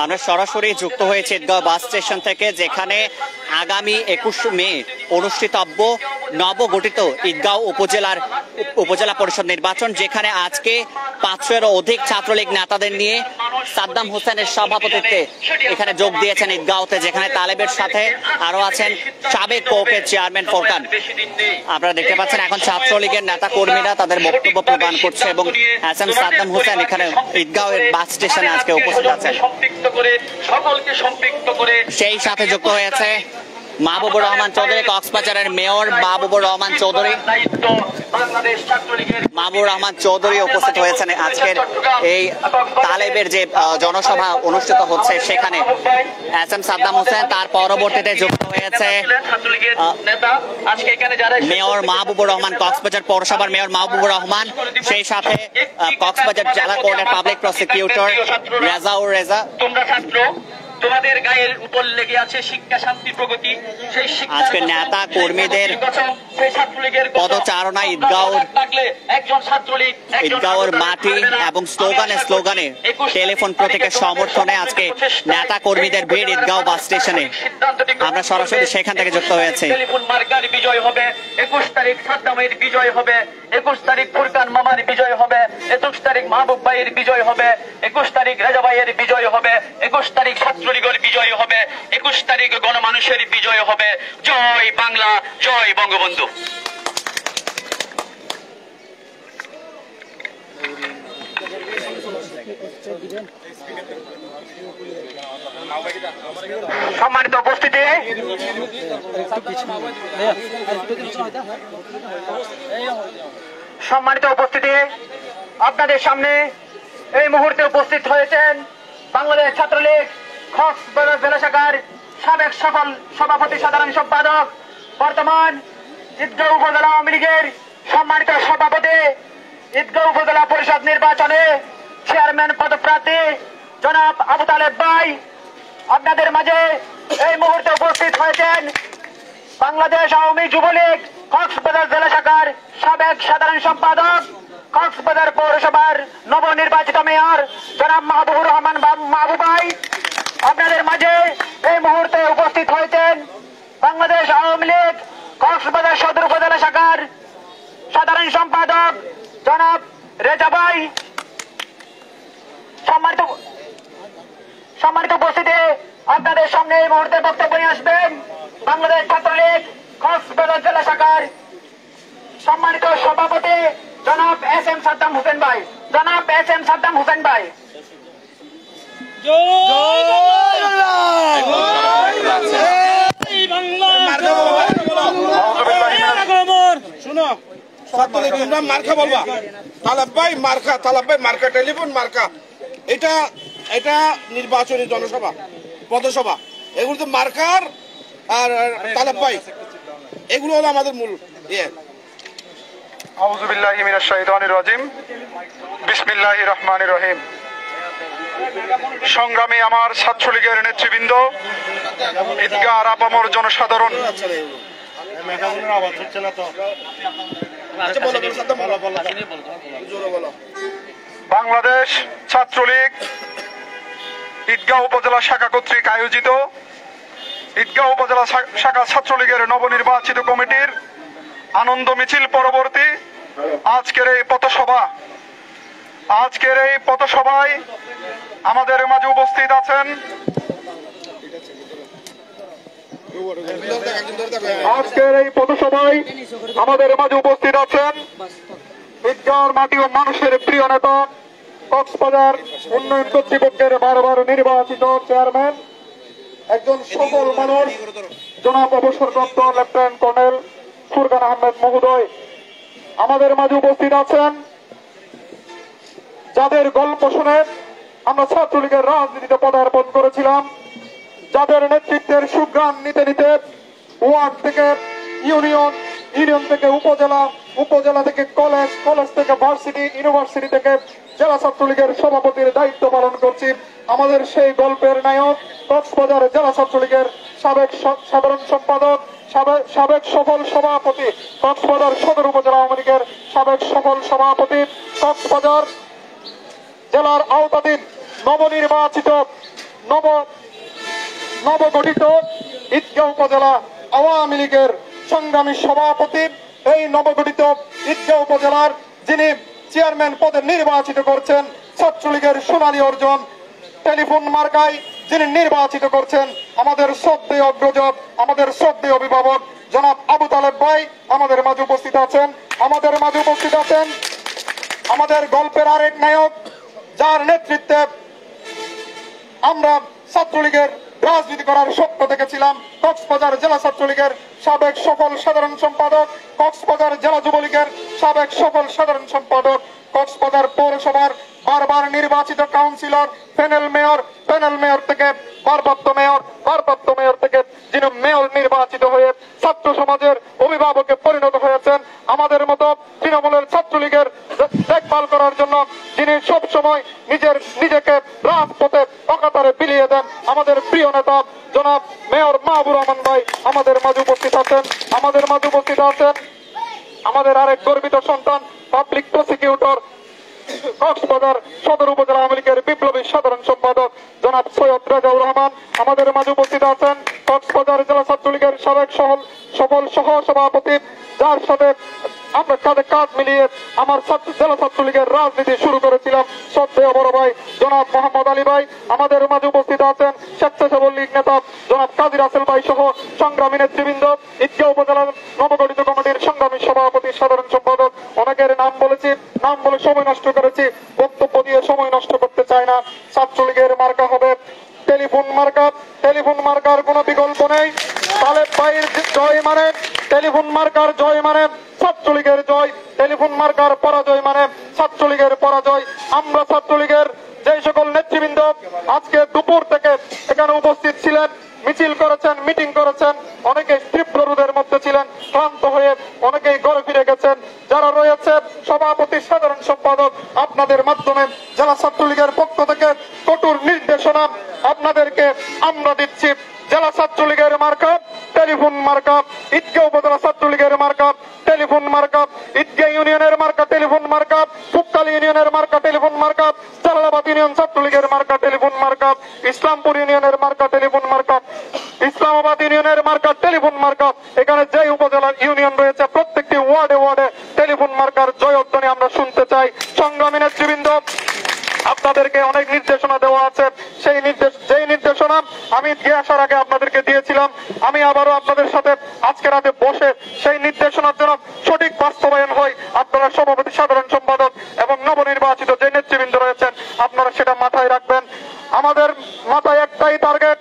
আমরা সরাসরি যুক্ত হয়েছি ঈদগাঁও বাস স্টেশন থেকে, যেখানে আগামী 21 মে অনুষ্ঠিতব্য নবগঠিত ঈদগাঁও উপজেলা পরিষদ নির্বাচন, যেখানে আজকে 500-এরও অধিক ছাত্রলীগ নেতাদের নিয়ে সাদ্দাম হোসেনের সভাপতিত্বে এখানে যোগ দিয়েছেন ঈদগাঁওতে, যেখানে তালেবের সাথে আরো আছেন সাবেক কোকের চেয়ারম্যান ফোরকান। আপনারা দেখতে পাচ্ছেন এখন ছাত্রলীগের নেতা কর্মীরা তাদের বক্তব্য প্রদান করছে এবং এসএম সাদ্দাম হোসেন এখানে ঈদগাঁওয়ের বাস স্টেশনে আজকে উপস্থিত আছেন। সেই সাথে যুক্ত হয়েছে মাহবুবুর রহমান চৌধুরী, কক্সবাজারের মেয়র মাহবুবুর রহমান চৌধুরী। মাহবুবুর রহমান চৌধুরী উপস্থিত হয়েছেন আজকের এই তালেবের যে জনসভা অনুষ্ঠিত হচ্ছে সেখানে। এসএম সাদ্দাম হোসেন তার পরবর্তীতে যুক্ত হয়েছে মেয়র মাহবুবুর রহমান, কক্সবাজার পৌরসভার মেয়র মাহবুবুর রহমান, সেই সাথে কক্সবাজার জেলা কোর্টের পাবলিক প্রসিকিউটর রেজাউর রেজা। তোমাদের গায়ের উপর লেগে আছে শিক্ষা, শান্তি, প্রগতি। সেই আজকে নেতা কর্মীদের পদচারণা ঈদগাঁওর মাটি এবং স্লোগানে টেলিফোন প্রতীকের সমর্থনে আজকে নেতা কর্মীদের ভিড় ঈদগাঁও বাস স্টেশনে। আমরা সরাসরি সেখান থেকে যুক্ত হয়েছি। টেলিফোন মার্কার বিজয় হবে, 21 তারিখ সাদ্দামের বিজয় হবে, 21 তারিখ ফুরকান মামার বিজয় হবে, 21 তারিখ মাহবুব ভাইয়ের বিজয় হবে, 21 তারিখ রেজা ভাইয়ের বিজয় হবে, 21 তারিখ ছাত্রলীগের বিজয় হবে, 21 তারিখ গণমানুষের বিজয় হবে। জয় বাংলা, জয় বঙ্গবন্ধু। সম্মানিত উপস্থিতি, আপনাদের সামনে এই মুহূর্তে উপস্থিত হয়েছেন বাংলাদেশ ছাত্রলীগ কক্সবাজার জেলা শাখার সাবেক সফল সভাপতি, সাধারণ সম্পাদক, বর্তমান ঈদগাঁও উপজেলা আওয়ামী লীগের সম্মানিত সভাপতি, ঈদগাঁও উপজেলা পরিষদ নির্বাচনে চেয়ারম্যান পদপ্রার্থী জনাব আবু তালেব ভাই। আপনাদের মাঝে এই মুহূর্তে উপস্থিত হয়েছেন বাংলাদেশ আওয়ামী যুবলীগ কক্সবাজার জেলা শাখার সাবেক সাধারণ সম্পাদক, কক্সবাজার পৌরসভার নবনির্বাচিত মেয়র জনাব মাহবুবুর রহমান মাহবুব ভাই। আপনাদের মাঝে এই মুহূর্তে উপস্থিত হয়েছেন বাংলাদেশ আওয়ামী লীগ কক্সবাজার সদর উপজেলা শাখার সাধারণ সম্পাদক জনাব রেজা ভাই। সম্মানিত উপস্থিতি, আপনাদের সামনে এই মুহূর্তে বক্তব্য নিয়ে আসবেন বাংলাদেশ ছাত্রলীগ কক্সবাজার জেলা শাখার সম্মানিত সভাপতি জনাব এসএম সাদ্দাম হোসেন ভাই। জনাব এসএম সাদ্দাম হোসেন ভাই। মার্কা বলবা তালাব ভাই মার্কা, তালাব ভাই মার্কা, টেলিফোন মার্কা। এটা নির্বাচনী জনসভা, পদসভা, এগুলো তো মার্কার আর তালাব ভাই, এগুলো হলো আমাদের মূল ইয়ে। আউযু বিল্লাহি মিনাশ শাইতানির রাজিম, বিসমিল্লাহির রহমানির রহিম। সংগ্রামী আমার ছাত্রলীগের নেতৃবৃন্দ, ঈদগাঁর আপামর জনসাধারণ, বাংলাদেশ ছাত্রলীগ ঈদগাঁও উপজেলা শাখা কর্তৃক আয়োজিত ঈদগাঁও উপজেলা শাখা ছাত্রলীগের নবনির্বাচিত কমিটির আনন্দ মিছিল পরবর্তী আজকের এই পথসভায় আমাদের মাঝে উপস্থিত আছেন ঈদগাঁওর মাটি ও মানুষের প্রিয় নেতা, কক্সবাজার উন্নয়ন কর্তৃপক্ষের বারবার নির্বাচিত চেয়ারম্যান, একজন সফল মানুষ, জনাব অবসরপ্রাপ্ত লেফটেন্যান্ট কর্নেল ফুরকান আহমেদ মহোদয় আমাদের মাঝে উপস্থিত আছেন, যাদের গল্প শুনে আমরা ছাত্রলীগের রাজনীতিতে পদার্পণ করেছিলাম, যাদের নেতৃত্বের সুঘ্রাণ নিতে নিতে ওয়ার্ড থেকে ইউনিয়ন, ইউনিয়ন থেকে উপজেলা, উপজেলা থেকে কলেজ, কলেজ থেকে ভার্সিটি, ইউনিভার্সিটি থেকে জেলা ছাত্রলীগের সভাপতির দায়িত্ব পালন করছি। আমাদের সেই গল্পের নায়ক, কক্সবাজার জেলা ছাত্রলীগের সাবেক সাধারণ সম্পাদক, সাবেক সফল সভাপতি, কক্সবাজার সদর উপজেলা আওয়ামী লীগের সাবেক সফল সভাপতি, কক্সবাজার জেলার আওতাধীন নবগঠিত ঈদগাঁও উপজেলা আওয়ামী লীগের সংগ্রামী সভাপতি, এই নবগঠিত ঈদগাঁও উপজেলার যিনি চেয়ারম্যান পদে নির্বাচিত করছেন ছাত্রলীগের সোনালী অর্জন টেলিফোন মার্কায় যিনি নির্বাচিত করছেন আমাদের শ্রদ্ধেয় অগ্রজ, আমাদের শ্রদ্ধেয় অভিভাবক জনাব আবু তালেব ভাই আমাদের মাঝে উপস্থিত আছেন। আমাদের গল্পের আরেক নায়ক, যার নেতৃত্বে আমরা ছাত্রলীগের রাজনীতি করার স্বপ্ন দেখেছিলাম, কক্সবাজার জেলা ছাত্রলীগের সাবেক সফল সাধারণ সম্পাদক, কক্সবাজার জেলা যুবলীগের সাবেক সফল সাধারণ সম্পাদক, কক্সবাজার পৌরসভার বারবার নির্বাচিত কাউন্সিলর, প্যানেল মেয়র থেকে ভারপ্রাপ্ত মেয়র থেকে যিনি মেয়র নির্বাচিত হয়ে ছাত্র সমাজের অভিভাবকে পরিণত হয়েছেন, আমাদের মতো তৃণমূলের ছাত্রলীগের দেখভাল করার জন্য যিনি সবসময় নিজেকে রাজপথে অকাতারে বিলিয়ে দেন, আমাদের প্রিয় নেতা জনাব মেয়র মাহবুব রহমান ভাই আমাদের মাঝে উপস্থিত আছেন। আমাদের আরেক গর্বিত সন্তান পাবলিক প্রসিকিউটর, কক্সবাজার সদর উপজেলা আওয়ামী লীগের বিপ্লবী সাধারণ সম্পাদক জনাব সৈয়দ রাজাউর রহমান আমাদের মাঝে উপস্থিত আছেন। কক্সবাজার জেলা ছাত্রলীগের সাবেক সফল সহ সভাপতি, যার সাথে আমরা কাঁধে কাঁধ মিলিয়ে আমার জেলা ছাত্রলীগের রাজনীতি শুরু করেছিলাম, শ্রদ্ধেয় বড় ভাই জনাব মোহাম্মদ আলী ভাই আমাদের মাঝে উপস্থিত আছেন। স্বেচ্ছাসেবক লীগ নেতা জনাব কাজী রাসেল ভাই সহ সংগ্রামী নেতৃবৃন্দ, ঈদগাঁও উপজেলার নবগঠিত কমিটির সংগ্রামী সভাপতি সাধারণ সম্পাদক, অনেকের নাম বলে সময় নষ্ট করেছি, বক্তব্য দিয়ে সময় নষ্ট করতে চাই না। ছাত্রলীগের মার্কা হবে টেলিফোন মার্কার কোনো বিকল্প নেই। তালেব ভাইয়ের জয় মানে টেলিফোন মার্কার জয় মানে ছাত্রলীগের জয়, টেলিফোন মার্কার পরাজয় মানে ছাত্রলীগের পরাজয়। আমরা ছাত্রলীগের যে সকল নেতৃবৃন্দ আজকে দুপুর থেকে এখানে উপস্থিত ছিলেন, মিছিল করেছেন, মিটিং করেছেন, অনেকে তীব্র রোদের মধ্যে ছিলেন, ক্লান্ত হয়ে অনেকেই ঘরে ফিরে গেছেন। যারা রয়েছে সভাপতি সাধারণ সম্পাদক, আপনাদের মাধ্যমে জেলা ছাত্রলীগের পক্ষ থেকে কঠোর নির্দেশনা আপনাদেরকে আমরা দিচ্ছি। জেলা ছাত্রলীগের মার্কা টেলিফোন মার্কা, ঈদগাঁও উপজেলা ছাত্রলীগের মার্কা টেলিফোন মার্কা, ঈদগাঁও ইউনিয়নের মার্কা টেলিফোন মার্কা, ফুককালী ইউনিয়নের মার্কা টেলিফোন মার্কা, জালালাবাদ ইউনিয়ন ছাত্রলীগের মার্কা টেলিফোন মার্কা, ইসলামপুর ইউনিয়নের মার্কা টেলিফোন মার্কা, ইসলামাবাদ ইউনিয়নের মার্কা টেলিফোন মার্কা। এখানে যে উপজেলার ইউনিয়ন রয়েছে প্রত্যেকটি ওয়ার্ডে টেলিফোন মার্কার জয়ধ্বনি আমরা শুনতে চাই। সংগ্রামী নেতৃবৃন্দ, আপনাদেরকে অনেক নির্দেশনা দেওয়া আছে, যেই নির্দেশনা আমি আসার আগে আপনাদেরকে দিয়েছিলাম, আমি আবারও আপনাদের সাথে আজকে রাতে বসে সেই নির্দেশনার জন্য সঠিক বাস্তবায়ন হয় আপনারা সভাপতি সাধারণ সম্পাদক এবং নবনির্বাচিত যে নেতৃবৃন্দ রয়েছেন আপনারা সেটা মাথায় রাখবেন। আমাদের মাথায় একটাই টার্গেট,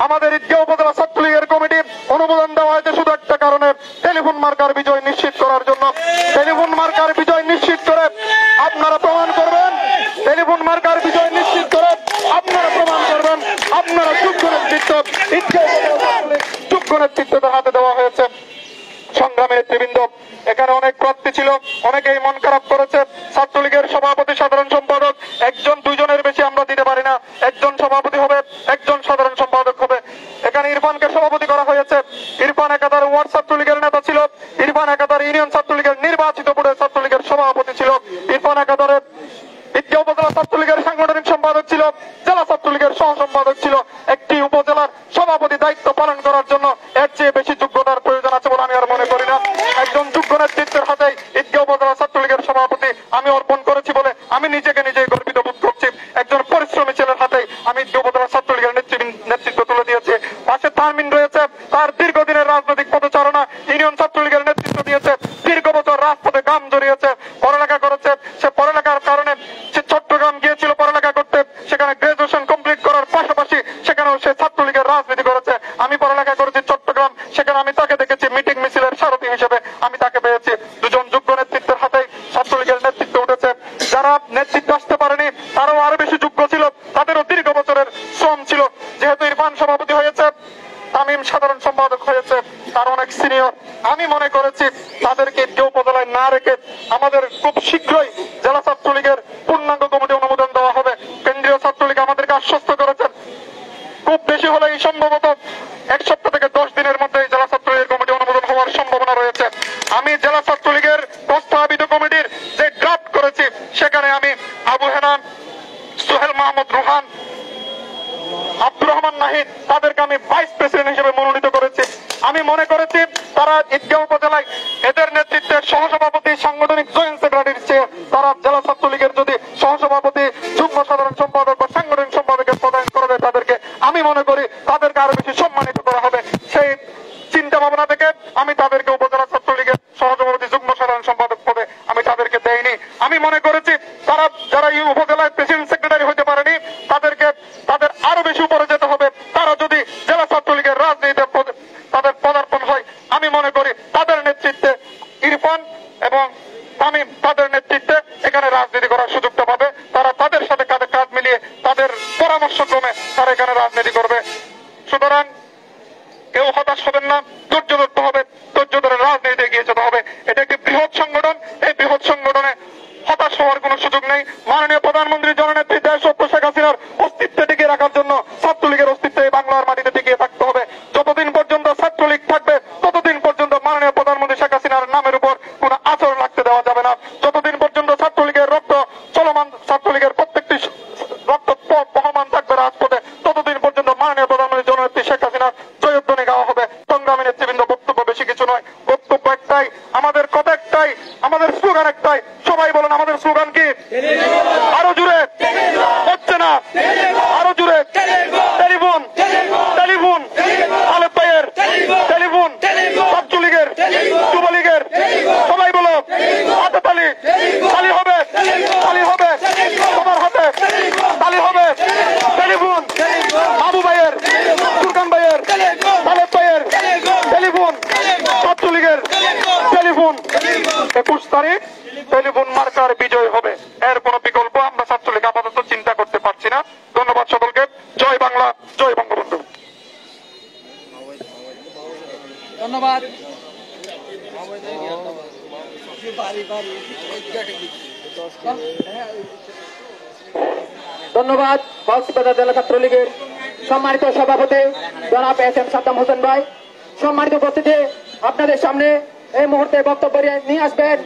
আমাদের ঈদগাঁও উপজেলা ছাত্রলীগের কমিটি অনুমোদন দেওয়া হয়েছে শুধু একটা কারণে, টেলিফোন মার্কার বিজয় নিশ্চিত করার জন্য। টেলিফোন মার্কার বিজয় নিশ্চিত করে আপনারা প্রমাণ করবেন, টেলিফোন মার্কার বিজয় নিশ্চিত করে আপনারা প্রমাণ করবেন আপনারা যোগ্য নেতৃত্বের হাতে দেওয়া হয়েছে। সংগ্রামী নেতৃবৃন্দ, এখানে অনেক প্রার্থী ছিল, অনেকেই মন খারাপ করেছে। ছাত্রলীগের সভাপতি সাধারণ সম্পাদক একজন দুইজনের বেশি আমরা দিতে পারি না, একজন সভাপতি হবে, একজন সাধারণ সম্পাদক হবে। এখানে ইরফানকে সভাপতি করা হয়েছে। ইরফান একাধারে ওয়ার্ড ছাত্রলীগের নেতা ছিল, ইরফান একাধারে ইউনিয়ন ছাত্রলীগের নির্বাচিত বোর্ডের ছাত্রলীগের সভাপতি ছিল, ইরফান একাধারে ঈদগাঁও উপজেলা ছাত্রলীগের সাংগঠনিক সম্পাদক ছিল, জেলা ছাত্রলীগের সহ সম্পাদক ছিল। একটি উপজেলার সভাপতি দায়িত্ব পালন করার জন্য এর চেয়ে বেশি যোগ্যতার প্রয়োজন আছে বলে আমি আর মনে করি না। একজন যোগ্য নেতৃত্বের হাতে ঈদগাঁও উপজেলা ছাত্রলীগের সভাপতি আমি অর্পণ করেছি বলে আমি নিজেই গর্বিত বোধ করছি। একজন পরিশ্রমী ছেলের হাতে আমি ঈদগাঁও উপজেলা ছাত্রলীগের নেতৃত্ব তুলে দিয়েছি। পাশে তারমিন রয়েছে, তার দীর্ঘদিনের রাজনৈতিক পদচারণা, ইউনিয়ন ছাত্রলীগের নেতৃত্ব দিয়েছে, দীর্ঘ বছর রাজপথে গাম জড়িয়েছে, পড়ালেখা করেছে। সে পড়ালেখার কারণে সে চট্টগ্রাম গিয়েছিল পড়ালেখা করতে, সেখানে গ্রাজুয়েশন কমপ্লিট করার পাশাপাশি সেখানেও সে ছাত্রলীগের রাজনীতি করেছে। আমি পড়ালেখা করেছি চট্টগ্রাম, সেখানে আমি তাকে দেখেছি মিটিং মিছিলের সারথী হিসেবে আমি তাকে পেয়েছি। দুজন যোগ্য নেতৃত্বের হাতেই ছাত্রলীগের নেতৃত্ব উঠেছে। যারা নেতৃত্ব আসতে পারেনি তারাও আরো বেশি যোগ্য ছিল, তাদেরও দীর্ঘ বছরের শ্রম ছিল। যেহেতু ইরফান সভাপতি হয়েছে, তামিম সাধারণ সম্পাদক হয়েছে, তার অনেক সিনিয়র, আমি মনে করেছি তাদেরকে ঈদগাঁও উপজেলায় না রেখে আমাদের খুব শীঘ্রই জেলা ছাত্রলীগের পূর্ণাঙ্গ কমিটি অনুমোদন দেওয়া হবে। কেন্দ্রীয় ছাত্রলীগ আমাদেরকে আশ্বস্ত করেছেন খুব বেশি হলেই সম্ভবত 1 সপ্তাহ থেকে 10 দিনের মধ্যে জেলা ছাত্রলীগের কমিটি অনুমোদন হওয়ার সম্ভাবনা রয়েছে। আমি জেলা ছাত্রলীগের প্রস্তাবিত কমিটির যে ড্রাফট করেছি সেখানে আমি আবু হেনান, সোহেল মাহমুদ রুহান, আব্দুর রহমান নাহিদ, তাদেরকে আমি ভাইস প্রেসিডেন্ট হিসেবে মনোনীত করেছি। আমি মনে করেছি তারা ঈদগাঁও উপজেলায় এদের নেতৃত্বে সহসভাপতি, সাংগঠনিক জয়েন্ট সেক্রেটারির চেয়ে তারা জেলা ছাত্রলীগের যদি সহসভাপতি, যুগ্ম সাধারণ সম্পাদক বা সাংগঠনিক সম্পাদকের পদায়ন করবে, তাদেরকে আমি মনে করি তাদেরকে আরো বেশি সম্মানিত করা হবে। সেই চিন্তা ভাবনা থেকে আমি তাদেরকে উপজেলা ছাত্রলীগের সহসভাপতি, যুগ্ম সাধারণ সম্পাদক পদে আমি তাদেরকে দেইনি। আমি মনে করেছি তারা যারা এই উপজেলায় প্রেসিডেন্ট সেক্রেটারি হতে পারেনি, তাদের আরো বেশি উপরে যেতে হবে। তারা যদি জেলা ছাত্রলীগের রাজনীতিতে তাদের পদার্পণ হয়, আমি মনে করি তাদের নেতৃত্বে ইরফান এবং তামিম, তাদের নেতৃত্বে এখানে রাজনীতি করার সুযোগটা পাবে। তারা তাদের সাথে কাঁধে কাঁধ মিলিয়ে তাদের পরামর্শক্রমে তারা এখানে রাজনীতি করবে। সুতরাং কেউ হতাশ হবেন না, ধৈর্য ধরতে হবে, ধৈর্য ধরে রাজনীতিতে এগিয়ে যেতে হবে। এটা একটি বৃহৎ সংগঠন, এই বৃহৎ সংগঠনে হতাশ হওয়ার কোন সুযোগ নেই। মাননীয় প্রধানমন্ত্রী জননেত্রী দেশরত্ন শেখ হাসিনার অস্তিত্ব টিকিয়ে রাখার জন্য ছাত্রলীগের অস্তিত্ব এই বাংলার মাটিতে টিকিয়ে থাকতে হবে। যতদিন পর্যন্ত ছাত্রলীগ থাকবে, ততদিন পর্যন্ত মাননীয় প্রধানমন্ত্রী শেখ হাসিনার নামের উপর কোন আচরণ রাখতে দেওয়া যাবে না। যতদিন পর্যন্ত ছাত্রলীগের রক্ত চলমান, ছাত্রলীগের প্রত্যেকটি রক্ত বহমান থাকবে রাজপথে, ততদিন পর্যন্ত মাননীয় প্রধানমন্ত্রী জননেত্রী শেখ হাসিনার জয়ধ্বনি গাওয়া হবে। সংগ্রামী নেতৃবৃন্দ, বক্তব্য বেশি কিছু নয়, বক্তব্য একটাই, আমাদের কথা একটাই, আমাদের স্লোগান একটাই। সবাই বলেন আমাদের স্লোগান কি? আরো জুড়ে হচ্ছে না, আরো জুড়ে টেলিফোন, টেলিফোন, আলেপ ভাইয়ের টেলিফোন, ছাত্রলীগের, যুবলীগের, সবাই বলো হাতে তালি, তালি হবে, তালি হবে, সবার হাতে তালি হবে। টেলিফোন, বাবু ভাইয়ের, সুরকান ভাইয়ের, আলেপ ভাইয়ের টেলিফোন, ছাত্রলীগের টেলিফোন। 21 তারিখ টেলিফোন মার্কার বিজয় হবে, এর কোন বিকল্প আমরা ছাত্রলীগ আপাতত চিন্তা করতে পারছি না। ধন্যবাদ সকলকে। জয় বাংলা, জয় বঙ্গবন্ধু। ধন্যবাদ। ধন্যবাদ কক্সবাজার জেলা ছাত্রলীগের সম্মানিত সভাপতি জনাব এস.এম. সাদ্দাম হোসেন ভাই। সম্মানিত উপস্থিতি, আপনাদের সামনে এই মুহূর্তে বক্তব্য নিয়ে আসবেন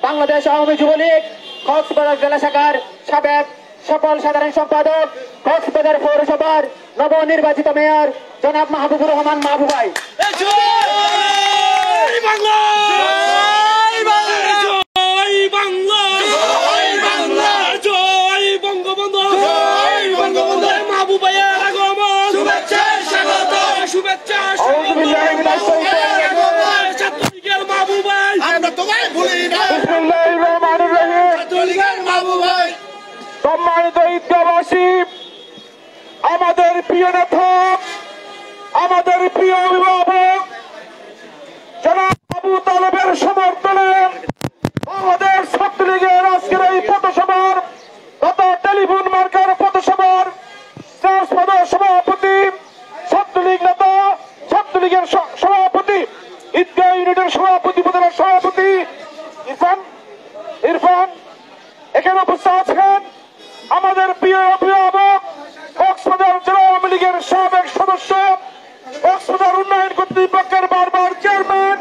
বাংলাদেশ আওয়ামী যুবলীগ কক্সবাজার জেলা শাখার সাবেক সফল সাধারণ সম্পাদক, কক্সবাজার পৌরসভার নবনির্বাচিত মেয়র জনাব মাহবুবুর রহমান মাহবুব ভাই। সম্মানিত ঈদগাহবাসী, আমাদের প্রিয় নেতা, আমাদের প্রিয় অভিভাবক জনাব আবু তালেবের সমর্থনে বাংলাদেশ ছাত্রলীগের আজকের এই পথসভার তথা টেলিফোন মার্কার পথসভার সভাপতি, ছাত্রলীগ নেতা, ছাত্রলীগের সভাপতি, ঈদগাহ ইউনিটের সভাপতি, উপজেলার সভাপতি ইরফান এখানে উপস্থিত আছেন। আমাদের প্রিয় অভিভাবক, কক্সবাজার জেলা আওয়ামী লীগের সাবেক সদস্য, কক্সবাজার উন্নয়ন কর্তৃপক্ষের বারবার চেয়ারম্যান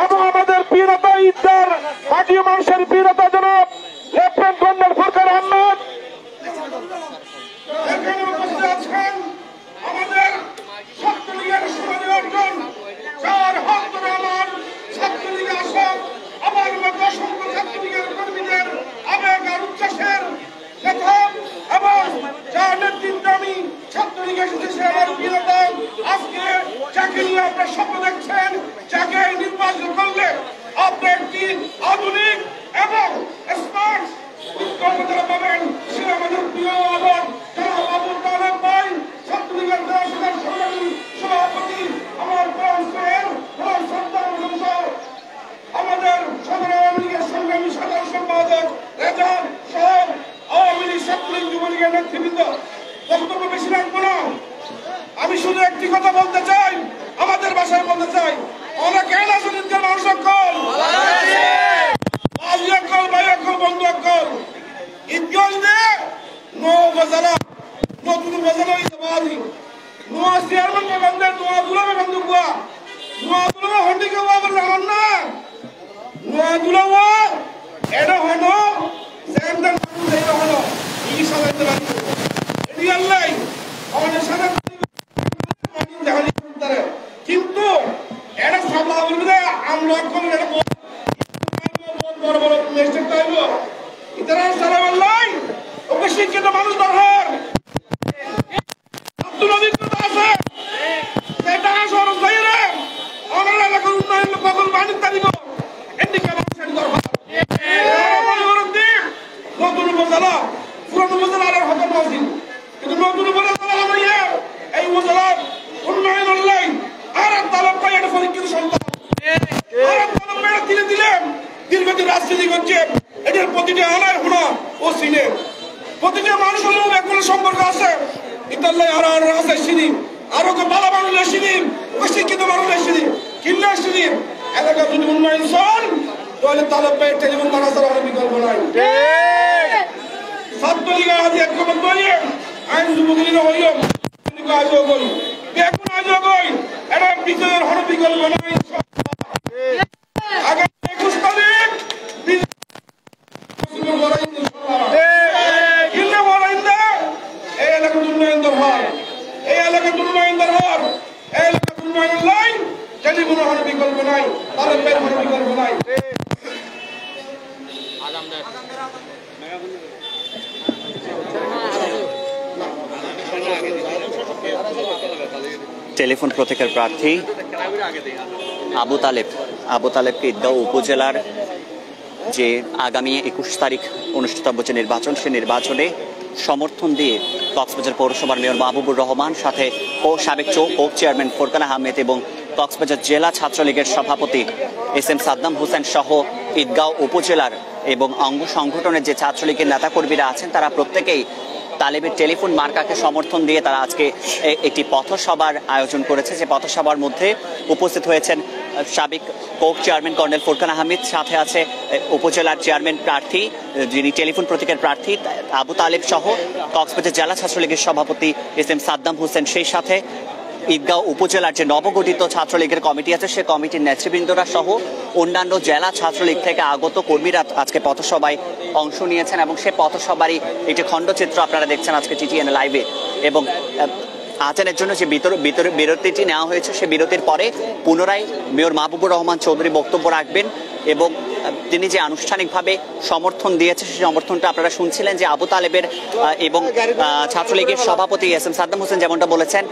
এবং আমাদের প্রিয় নেতা, ঈদগার মাটি মানুষের প্রিয় নেতা জনাব লেফটেন্যান্ট কর্নেল ফুরকান আহমেদ এখানে উপস্থিত আছেন। আমাদের ছাত্রলীগের সমাজী অর্জন, যার হাত ধরে আমার ছাত্রলীগ আসন, আমার মতো অসংখ্য ছাত্রলীগের কর্মীদের আবেগ আর উচ্ছ্বাসের নেতা এবং যার নেতৃত্বে আমি ছাত্রলীগ এসেছি, সে আমার প্রিয়তা। আজকে যাকে নিয়ে আপনার স্বপ্ন দেখছেন, যাকে নির্বাচন করলে আপনি একটি আধুনিক এবং স্মার্ট কর্মকর্তা পাবেন, সে আমাদের প্রিয় এবং যারা আবু তালেব ভাই, ছাত্রলীগের সভাপতি, আমার আমাদের সাধারণ আওয়ামী লীগের সংগ্রামী সাধারণ সম্পাদক রেজাল সহ আওয়ামী লীগ, ছাত্রলীগ, যুবলীগের নেতৃবৃন্দ। বক্তব্য বেশি রাখবো না, আমি শুধু একটি কথা বলতে চাই, আমাদের ভাষায় বলতে চাই। অনেকে রাজনীতির মানুষ অকল, ভাই অকল, বন্ধু অকল। ঈদগঞ্জে উপজেলা নতুন উপজেলা হিসাবে নোয়া চেয়ারম্যান বাগানদের নোয়া দুলা বাগান দুয়া নোয়া দুলা হন্ডিকে বাবার জানান না নোয়া দুলা এটা হলো সেন্টার এটা হলো এই সালাইতে লাগবে এটি আল্লাহ ইনশাল্লাহ আরো আছে সিঁড়ি আরো ভালো মানুষের সিঁড়ি শিক্ষিত মানুষের সিঁড়ি কিনলে সিঁড়ি এলাকা যদি উন্নয়ন চল তাহলে তালেব ভাই টেলিফোন মারা ছাড়া অনেক বিকল্প নাই ছাত্রলীগের আজ এক কমন করি আইন যুবলীগ হইম আজও করি এখন আজও কই এটা বিজয়ের হর বিকল্প নাই আগামী 21 তারিখ এই এলাকার উন্নয়ন দরকার এই এলাকার উন্নয়ন দরকার এই এলাকার উন্নয়ন লাইন টেলিফোন হর বিকল্প নাই তালেব ভাই হর বিকল্প নাই টেলিফোন প্রতীকের প্রার্থী আবু তালেবকে ঈদগাঁও উপজেলার যে আগামী 21 তারিখ অনুষ্ঠিতব্য যে নির্বাচন সেই নির্বাচনে সমর্থন দিয়ে কক্সবাজার পৌরসভার মেয়র মাহবুবুর রহমান সাথে সাবেক কোক চেয়ারম্যান ফোরকান আহমেদ এবং কক্সবাজার জেলা ছাত্রলীগের সভাপতি SM সাদ্দাম হোসেন সহ ঈদগাঁও উপজেলার এবং অঙ্গ সংগঠনের যে ছাত্রলীগের নেতাকর্মীরা আছেন তারা প্রত্যেকেই তালেবের টেলিফোন মার্কাকে সমর্থন দিয়ে তারা আজকে একটি পথসভার আয়োজন করেছে। যে পথসভার মধ্যে উপস্থিত হয়েছেন সাবেক Coke chairman colonel Furqan Ahmed, সাথে আছে উপজেলার চেয়ারম্যান প্রার্থী যিনি টেলিফোন প্রতীকের প্রার্থী আবু তালেব সহ কক্সবাজার জেলা ছাত্রলীগের সভাপতি SM সাদ্দাম হোসেন, সেই সাথে ঈদগাঁও উপজেলার যে নবগঠিত ছাত্রলীগের কমিটি আছে সে কমিটির নেতৃবৃন্দরা সহ অন্যান্য জেলা ছাত্রলীগ থেকে আগত কর্মীরা আজকে পথসভায় অংশ নিয়েছেন এবং সে পথসভারই একটি খণ্ডচিত্র আপনারা দেখছেন আজকে TTN লাইভে। এবং আজানের জন্য যে বিরতিটি নেওয়া হয়েছে সে বিরতির পরে পুনরায় মেয়র মাহবুবুর রহমান চৌধুরী বক্তব্য রাখবেন এবং তিনি যে আনুষ্ঠানিকভাবে সমর্থন দিয়েছে সেই সমর্থনটা আপনারা শুনছিলেন যে আবু তালেবের এবং ছাত্রলীগের সভাপতি SM সাদ্দাম হোসেন যেমনটা বলেছেন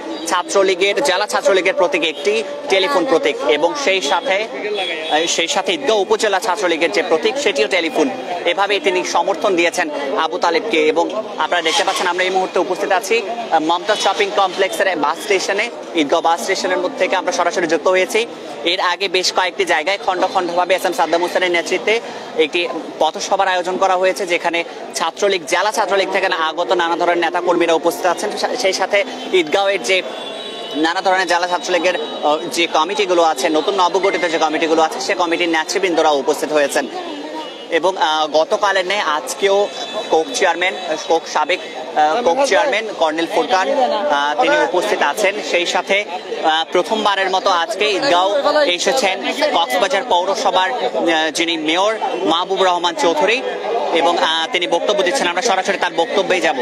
জেলা ছাত্রলীগের প্রতীক একটি টেলিফোন প্রতীক এবং সেই সাথে ঈদগাঁও উপজেলা ছাত্রলীগের যে প্রতীক সেটিও টেলিফোন, এভাবে তিনি সমর্থন দিয়েছেন আবু তালেবকে। এবং আপনারা দেখতে পাচ্ছেন আমরা এই মুহূর্তে উপস্থিত আছি মমতা শপিং কমপ্লেক্সের বাস স্টেশনে, ঈদগাঁও বাস স্টেশনের মধ্যে থেকে আমরা সরাসরি যুক্ত হয়েছি। এর আগে বেশ কয়েকটি জায়গায় খণ্ডভাবে SM সাদ্দাম হোসেনের নেতৃত্বে একটি পথসভার আয়োজন করা হয়েছে যেখানে জেলা ছাত্রলীগ থেকে আগত নানা ধরনের নেতা কর্মীরা উপস্থিত আছেন। সেই সাথে ঈদগাঁওয়ের যে নানা ধরনের জেলা ছাত্রলীগের যে কমিটিগুলো আছে, নতুন নবগঠিত যে কমিটিগুলো আছে সে কমিটির নেতৃবৃন্দরা উপস্থিত হয়েছেন। এবং গতকালের ন্যায় আজকেও সাবেক কোক চেয়ারম্যান কর্নেল ফোরকান তিনি উপস্থিত আছেন। সেই সাথে প্রথমবারের মতো আজকে ঈদগাঁও এসেছেন কক্সবাজার পৌরসভার যিনি মেয়র মাহবুবুর রহমান চৌধুরী এবং তিনি বক্তব্য দিচ্ছেন। আমরা সরাসরি তার বক্তব্যেই যাব।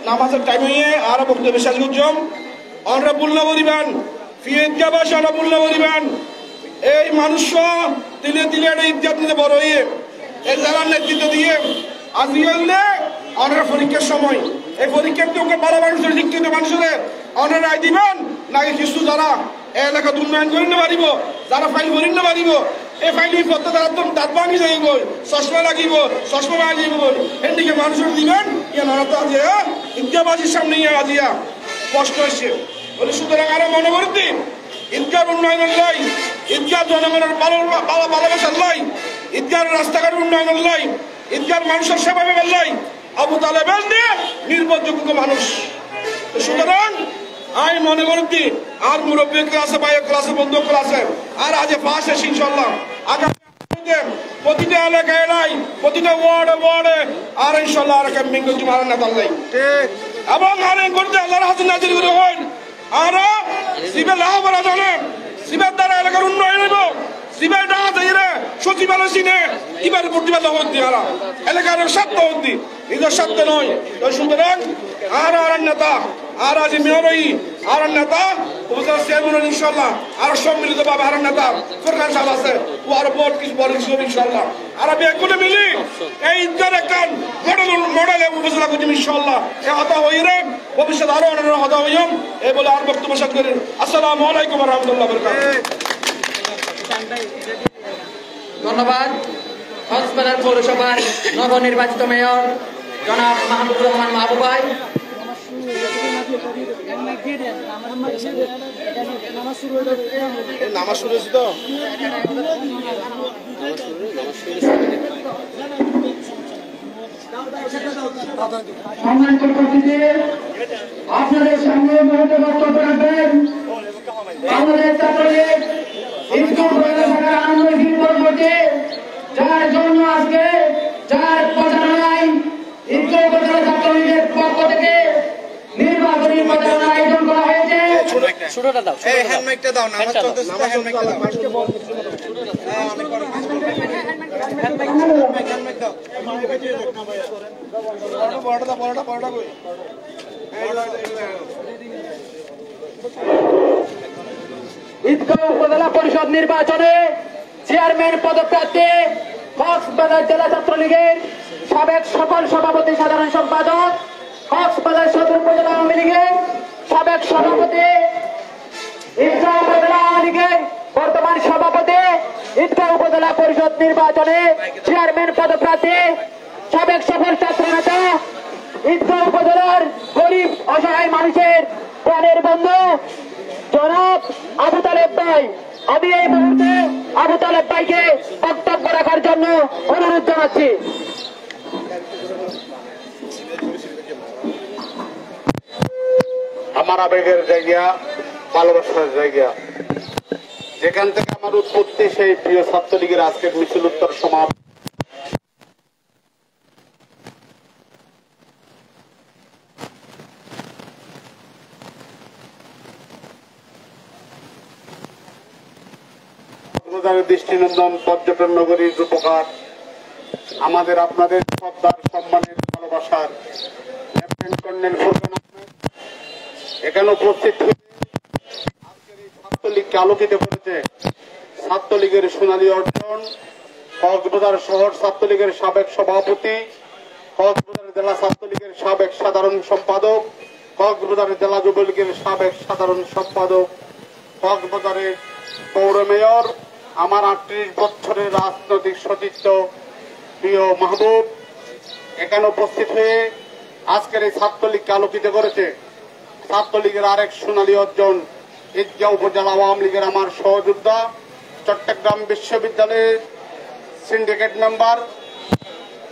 নামাজের টাইমে আর বক্তব্য শেষ করছম আমরা বললে বলিবেন ফিয়েদগা ভাষা বললে বলিবেন এই মানুষ তিলে তিলে একটা ইজ্জত নিতে বড় হয়ে এই জেলার নেতৃত্ব দিয়ে আজকে অনার পরীক্ষার সময় এই পরীক্ষার তো ভালো মানুষের শিক্ষিত মানুষের অনার রায় দিবেন নাকি কিছু যারা এলাকা উন্নয়ন করে নিতে পারিব, যারা ফাইল করে নিতে পারিব এই ফাইল পত্র তারা একদম দাঁত ভাঙি যাইব, চশমা লাগিব, চশমা ভাঙি যাইব এদিকে মানুষের দিবেন ইয়া নারা তো আজ ইজ্জাবাজির সামনে ইয়া আজিয়া কষ্ট হয়েছে বলে। সুতরাং আরো মনে করতে ঈদগার উন্নয়নের লাই, ঈদগার জনগণের ভালোবাসার লাই, ঈদগার রাস্তাঘাট উন্নয়নের লাই, ঈদগার মানুষের সেবা পেবার লাই আবু তালেবের নিয়ে নির্ভরযোগ্য মানুষ। সুতরাং আমি মনে করছি আর মুরব্বী ক্লাসে বাইরের ক্লাসে বন্ধু ক্লাসে আর আজ পাশ এসে ইনশাল্লাহ আগামী প্রতিটা এলাকায় নাই, প্রতিটা ওয়ার্ডে আর ইনশাল্লাহ আর ক্যাম্পিং করছি মারার নেতা নাই এবং আর করতে আল্লাহর হাতে নাজির করে হন আর সিবের লাহবারা জানে সিবের দ্বারা এলাকার উন্নয়ন হইব। সিবের ডাকা যাই রে সচিবালয় চিনে এবার প্রতিবাদ হচ্ছি হারা এলাকার স্বার্থ হচ্ছি নিজের স্বার্থ নয়। সুতরাং আর নেতা আর আজ মেয়রই আর নেতা উপজেলা চেয়ারম্যান ইনশাল্লাহ আর সম্মিলিত ভাবে আর নেতা ফোরকান সাহেব আছে ও আরো বহুত কিছু বড় কিছু ইনশাল্লাহ আর আমি একগুলো মিলি এই ঈদগার একটা মডেল উপজেলা করছি ইনশাল্লাহ এ হতা হই রে ভবিষ্যৎ আরো অনেক হতা হইম এই বলে আর বক্তব্য শেষ করেন। আসসালামু আলাইকুম ওয়া রাহমাতুল্লাহি ওয়া বারাকাতুহু। ধন্যবাদ। কক্সবাজার পৌরসভার নবনির্বাচিত মেয়র জনাব মাহবুবুর রহমান মাহবুব ভাই। নামাজ শুরু হয়েছে তো সম্মানিত উপস্থিতি, আপনাদের সামনে মুহূর্তে বক্তব্য রাখবেন বাংলাদেশ ছাত্রলীগ ইনকিলাব শাখার আন্দোলন কর্মসূচি, যার জন্য আজকে যার প্রচারণায় ইনকিলাব উপজেলা ছাত্রলীগের পক্ষ থেকে নির্বাচনী প্রচারণা আয়োজন করা হয়েছে। শুরুটা দাও, এই হ্যান্ডমাইকটা দাও, নামাজ চলতেছে তো, হ্যান্ডমাইকটা দাও, হ্যান্ডমাইক দাও, বড়টা কই ঈদগাঁও উপজেলা পরিষদ নির্বাচনে চেয়ারম্যান পদপ্রার্থী কক্সবাজার জেলা ছাত্রলীগের সাবেক সফল সভাপতি সাধারণ সম্পাদক, কক্সবাজার সদর উপজেলা আওয়ামী লীগের সাবেক সভাপতি, ঈদগাঁও উপজেলা আওয়ামী লীগের বর্তমান সভাপতি, ঈদগাঁও উপজেলা পরিষদ নির্বাচনে চেয়ারম্যান পদপ্রার্থী সাবেক সফল ছাত্র নেতা, ঈদগাঁও উপজেলার গরিব অসহায় মানুষের প্রাণের বন্ধু জনাব আবু তালেব ভাই। আমি এই মুহূর্তে আবু তালেব ভাইকে বক্তব্য রাখার জন্য অনুরোধ জানাচ্ছি। আমার আবেগের জায়গা, ভালোবাসার জায়গা, যেখান থেকে আমার উৎপত্তি, সেই প্রিয় ছাত্রলীগের আজকের মিছিল উত্তর সমাপ্ত। দৃষ্টিনন্দন পর্যটন নগরীর রূপকার, আমাদের আপনাদের শ্রদ্ধার, সম্মানের, ভালোবাসার লেফটেন্যান্ট কর্নেল ফুরকান আহমেদ এখানে উপস্থিত হয়ে আজকের এই ছাত্রলীগকে আলোকিত করেছে। ছাত্রলীগের সোনালী অর্জন, কক্সবাজার শহর ছাত্রলীগের সাবেক সভাপতি, কক্সবাজার জেলা ছাত্রলীগের সাবেক সাধারণ সম্পাদক, কক্সবাজার জেলা যুবলীগের সাবেক সাধারণ সম্পাদক, কক্সবাজারের পৌর মেয়র, আমার 38 বছরের রাজনৈতিক সতীর্থ প্রিয় মাহবুব এখানে উপস্থিত হয়ে আজকের এই ছাত্রলীগকে আলোকিত করেছে। ছাত্রলীগের আরেক সোনালী অর্জন, ঈদগাঁও উপজেলা আওয়ামী লীগের আমার সহযোদ্ধা, চট্টগ্রাম বিশ্ববিদ্যালয়ের সিন্ডিকেট মেম্বার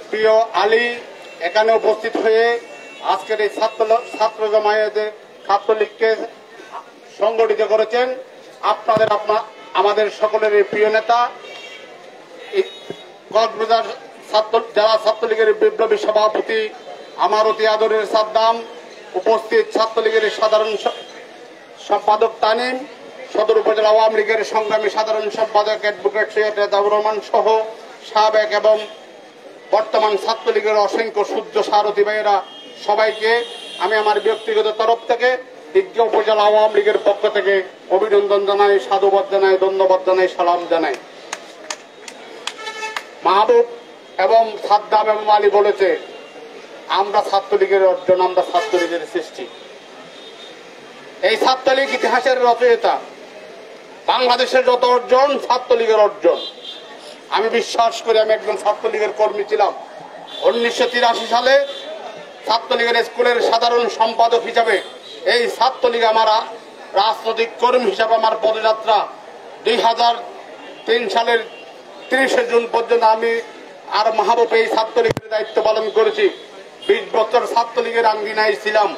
প্রিয় আলী এখানে উপস্থিত হয়ে আজকের এই ছাত্র জমায়েতে ছাত্রলীগকে সংগঠিত করেছেন। আপনাদের আমাদের সকলের প্রিয় নেতা, কক্সবাজার জেলা ছাত্রলীগের বিপ্লবী সভাপতি, আমার অতি আদরের সাদ্দাম, উপস্থিত ছাত্রলীগের সাধারণ সম্পাদক তানিম, সদর উপজেলা আওয়ামী লীগের সংগ্রামী সাধারণ সম্পাদক অ্যাডভোকেট সৈয়দ রেজাউর রহমান সহ সাবেক এবং বর্তমান ছাত্রলীগের অসংখ্য সূর্য সারথী ভাইয়েরা, সবাইকে আমি আমার ব্যক্তিগত তরফ থেকে ঈদগাঁও উপজেলা আওয়ামী লীগের পক্ষ থেকে অভিনন্দন জানাই, সাধুবাদ জানাই, ধন্যবাদ জানাই, সালাম জানাই। মাহবুব এবং সাদ্দাম এবং আলী বলেছে আমরা ছাত্রলীগের অর্জন, আমরা ছাত্রলীগের সৃষ্টি। এই ছাত্রলীগ ইতিহাসের রচয়িতা, বাংলাদেশের যত অর্জন ছাত্রলীগের অর্জন। আমি বিশ্বাস করি, আমি একজন ছাত্রলীগের কর্মী ছিলাম। 1983 সালে ছাত্রলীগের স্কুলের সাধারণ সম্পাদক হিসাবে এই ছাত্রলীগ আমার রাজনৈতিক কর্মী হিসাবে আমার পদযাত্রা 2003 সালের 30 জুন পর্যন্ত আমি আর মাহবুব এই ছাত্রলীগের দায়িত্ব পালন করেছি। 20 বছর ছাত্রলীগের আঙ্গিনায় ছিলাম।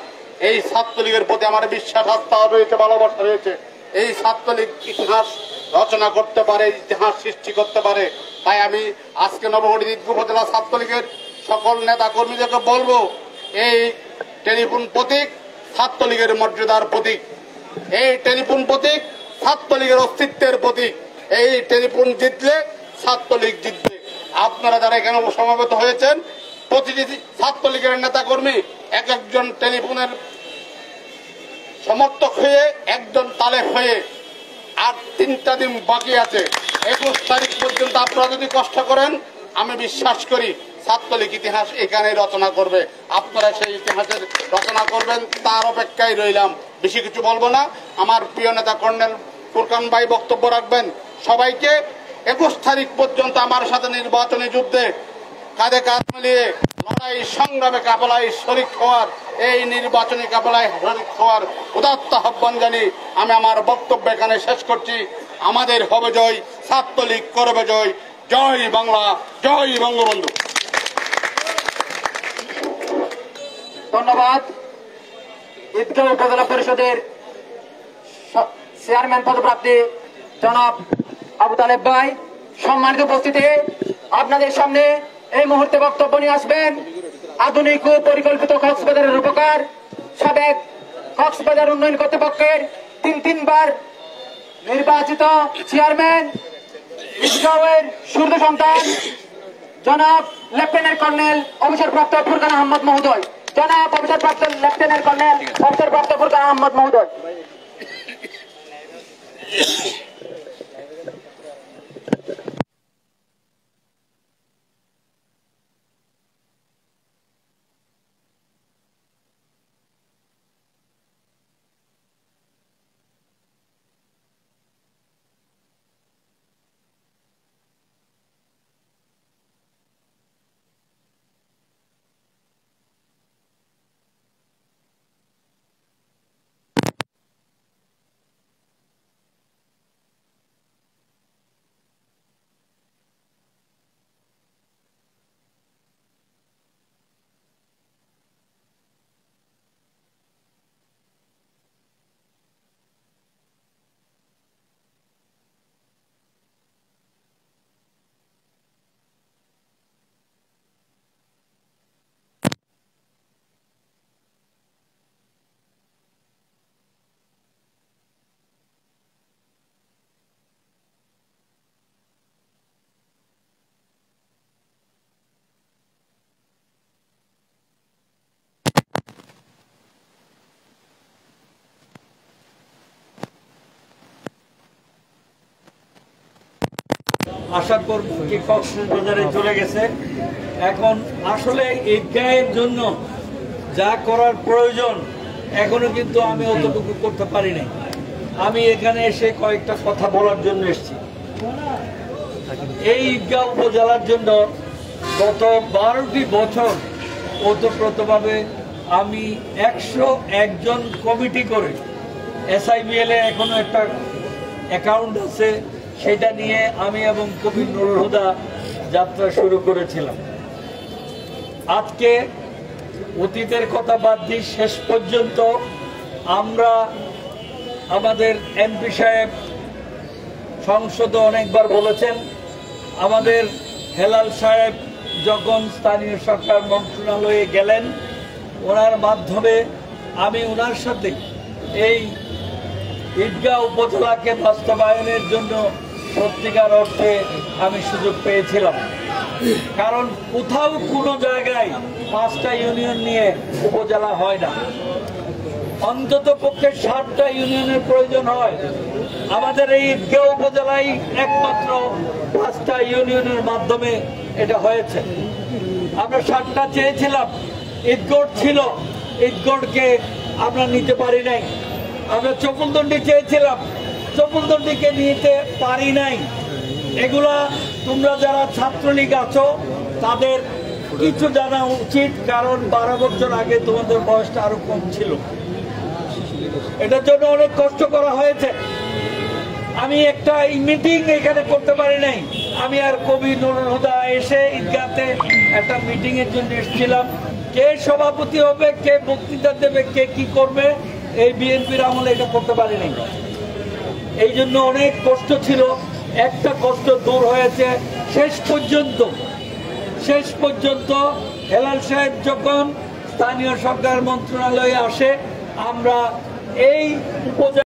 এই ছাত্রলীগের প্রতি আমার বিশ্বাস, আস্থা রয়েছে, ভালোবাসা রয়েছে। এই ছাত্রলীগ ইতিহাস রচনা করতে পারে, ইতিহাস সৃষ্টি করতে পারে। তাই আমি আজকে নবগঠিত ঈদগাঁও উপজেলা ছাত্রলীগের সকল নেতা কর্মীদেরকে বলবো, এই টেলিফোন প্রতীক ছাত্রলীগের মর্যাদার প্রতীক, এই টেলিফোন প্রতীক ছাত্রলীগের অস্তিত্বের প্রতীক। এই টেলিফোন জিতলে ছাত্রলীগ জিতবে। আপনারা যারা এখানে সমবেত হয়েছেন, প্রতিটি ছাত্রলীগের নেতা কর্মী এক একজন টেলিফোনের সমর্থক হয়ে, একজন তালেব হয়ে, আর 3টা দিন বাকি আছে। 21 তারিখ পর্যন্ত আপনারা যদি কষ্ট করেন, আমি বিশ্বাস করি ছাত্রলীগ ইতিহাস এখানে রচনা করবে। আপনারা সেই ইতিহাসের রচনা করবেন, তার অপেক্ষায় রইলাম। বেশি কিছু বলবো না। আমার প্রিয় নেতা কর্নেল ফুরকান ভাই বক্তব্য রাখবেন। সবাইকে 21 তারিখ পর্যন্ত আমার সাথে নির্বাচনী যুদ্ধে কাঁধে কাঁধ মিলিয়ে লড়াই সংগ্রামে কাফেলায় শরীক হওয়ার, এই নির্বাচনী কাফেলায় শরীক হওয়ার উদাত্ত আহ্বান জানিয়ে আমি আমার বক্তব্য এখানে শেষ করছি। আমাদের হবে জয়, ছাত্রলীগ করবে জয়। জয় বাংলা, জয় বঙ্গবন্ধু। ধন্যবাদ। ঈদগাঁও উপজেলা পরিষদের চেয়ারম্যান পদপ্রার্থী জনাব আবু তালেব ভাই। সম্মানিত উপস্থিতি, আপনাদের সামনে এই মুহূর্তে বক্তব্য নিয়ে আসবেন আধুনিক ও পরিকল্পিত কক্সবাজারের রূপকার, সাবেক কক্সবাজার উন্নয়ন কর্তৃপক্ষের তিনবার নির্বাচিত চেয়ারম্যান, ঈদগাঁওয়ের সূর্য সন্তান জনাব লেফটেন্যান্ট কর্নেল অবসরপ্রাপ্ত ফুরকান আহমদ মহোদয়। জনাব অবসরপ্রাপ্ত লেফটেন্যান্ট কর্নেল অবসরপ্রাপ্ত ফুরকান আহমদ মহোদয়। আশাপুর কক্সবাজারে চলে গেছে। এখন আসলে ঈদগাহের জন্য যা করার প্রয়োজন এখনো কিন্তু আমি অতটুকু করতে পারি নাই। আমি এখানে এসে কয়েকটা কথা বলার জন্য এসেছি। এই ঈদগাহ উপজেলার জন্য গত 12টি বছর ওতপ্রোতভাবে আমি 101 জন কমিটি করে SIBL এ এখনো একটা অ্যাকাউন্ট আছে, সেটা নিয়ে আমি এবং কবি নুরুল হুদা যাত্রা শুরু করেছিলাম। আজকে অতীতের কথা বাদ দিয়ে শেষ পর্যন্ত আমরা আমাদের এমপি সাহেব সংসদে অনেকবার বলেছেন, আমাদের হেলাল সাহেব যখন স্থানীয় সরকার মন্ত্রণালয়ে গেলেন, ওনার মাধ্যমে আমি ওনার সাথে এই ঈদগাহ উপজেলাকে বাস্তবায়নের জন্য সত্যিকার অর্থে আমি সুযোগ পেয়েছিলাম। কারণ কোথাও কোনো জায়গায় 5টা ইউনিয়ন নিয়ে উপজেলা হয় না, অন্তত পক্ষে 7টা ইউনিয়নের প্রয়োজন হয়। আমাদের এই ঈদগাহ উপজেলায় একমাত্র 5টা ইউনিয়নের মাধ্যমে এটা হয়েছে। আমরা 7টা চেয়েছিলাম, ঈদগড় ছিল, ঈদগড়কে আমরা নিতে পারি নাই। আমরা চকুলদন্ডি চেয়েছিলাম, চকুলদন্ডিকে নিতে পারি নাই। এগুলা তোমরা যারা ছাত্রলীগ আছো তাদের কিছু জানা উচিত, কারণ 12 বছর আগে তোমাদের বয়সটা আরো কম ছিল। এটার জন্য অনেক কষ্ট করা হয়েছে। আমি একটা মিটিং এখানে করতে পারি নাই। আমি আর কবি নুরুল হুদা এসে ঈদগাহতে একটা মিটিং এর জন্য এসেছিলাম। কে সভাপতি হবে, কে বক্তৃতা দেবে, কে কি করবে, এই বিএনপির আমলে এটা করতে পারি নাই। এই জন্য অনেক কষ্ট ছিল। একটা কষ্ট দূর হয়েছে শেষ পর্যন্ত হেলাল সাহেব যখন স্থানীয় সরকার মন্ত্রণালয়ে আসে, আমরা এই উপজেলা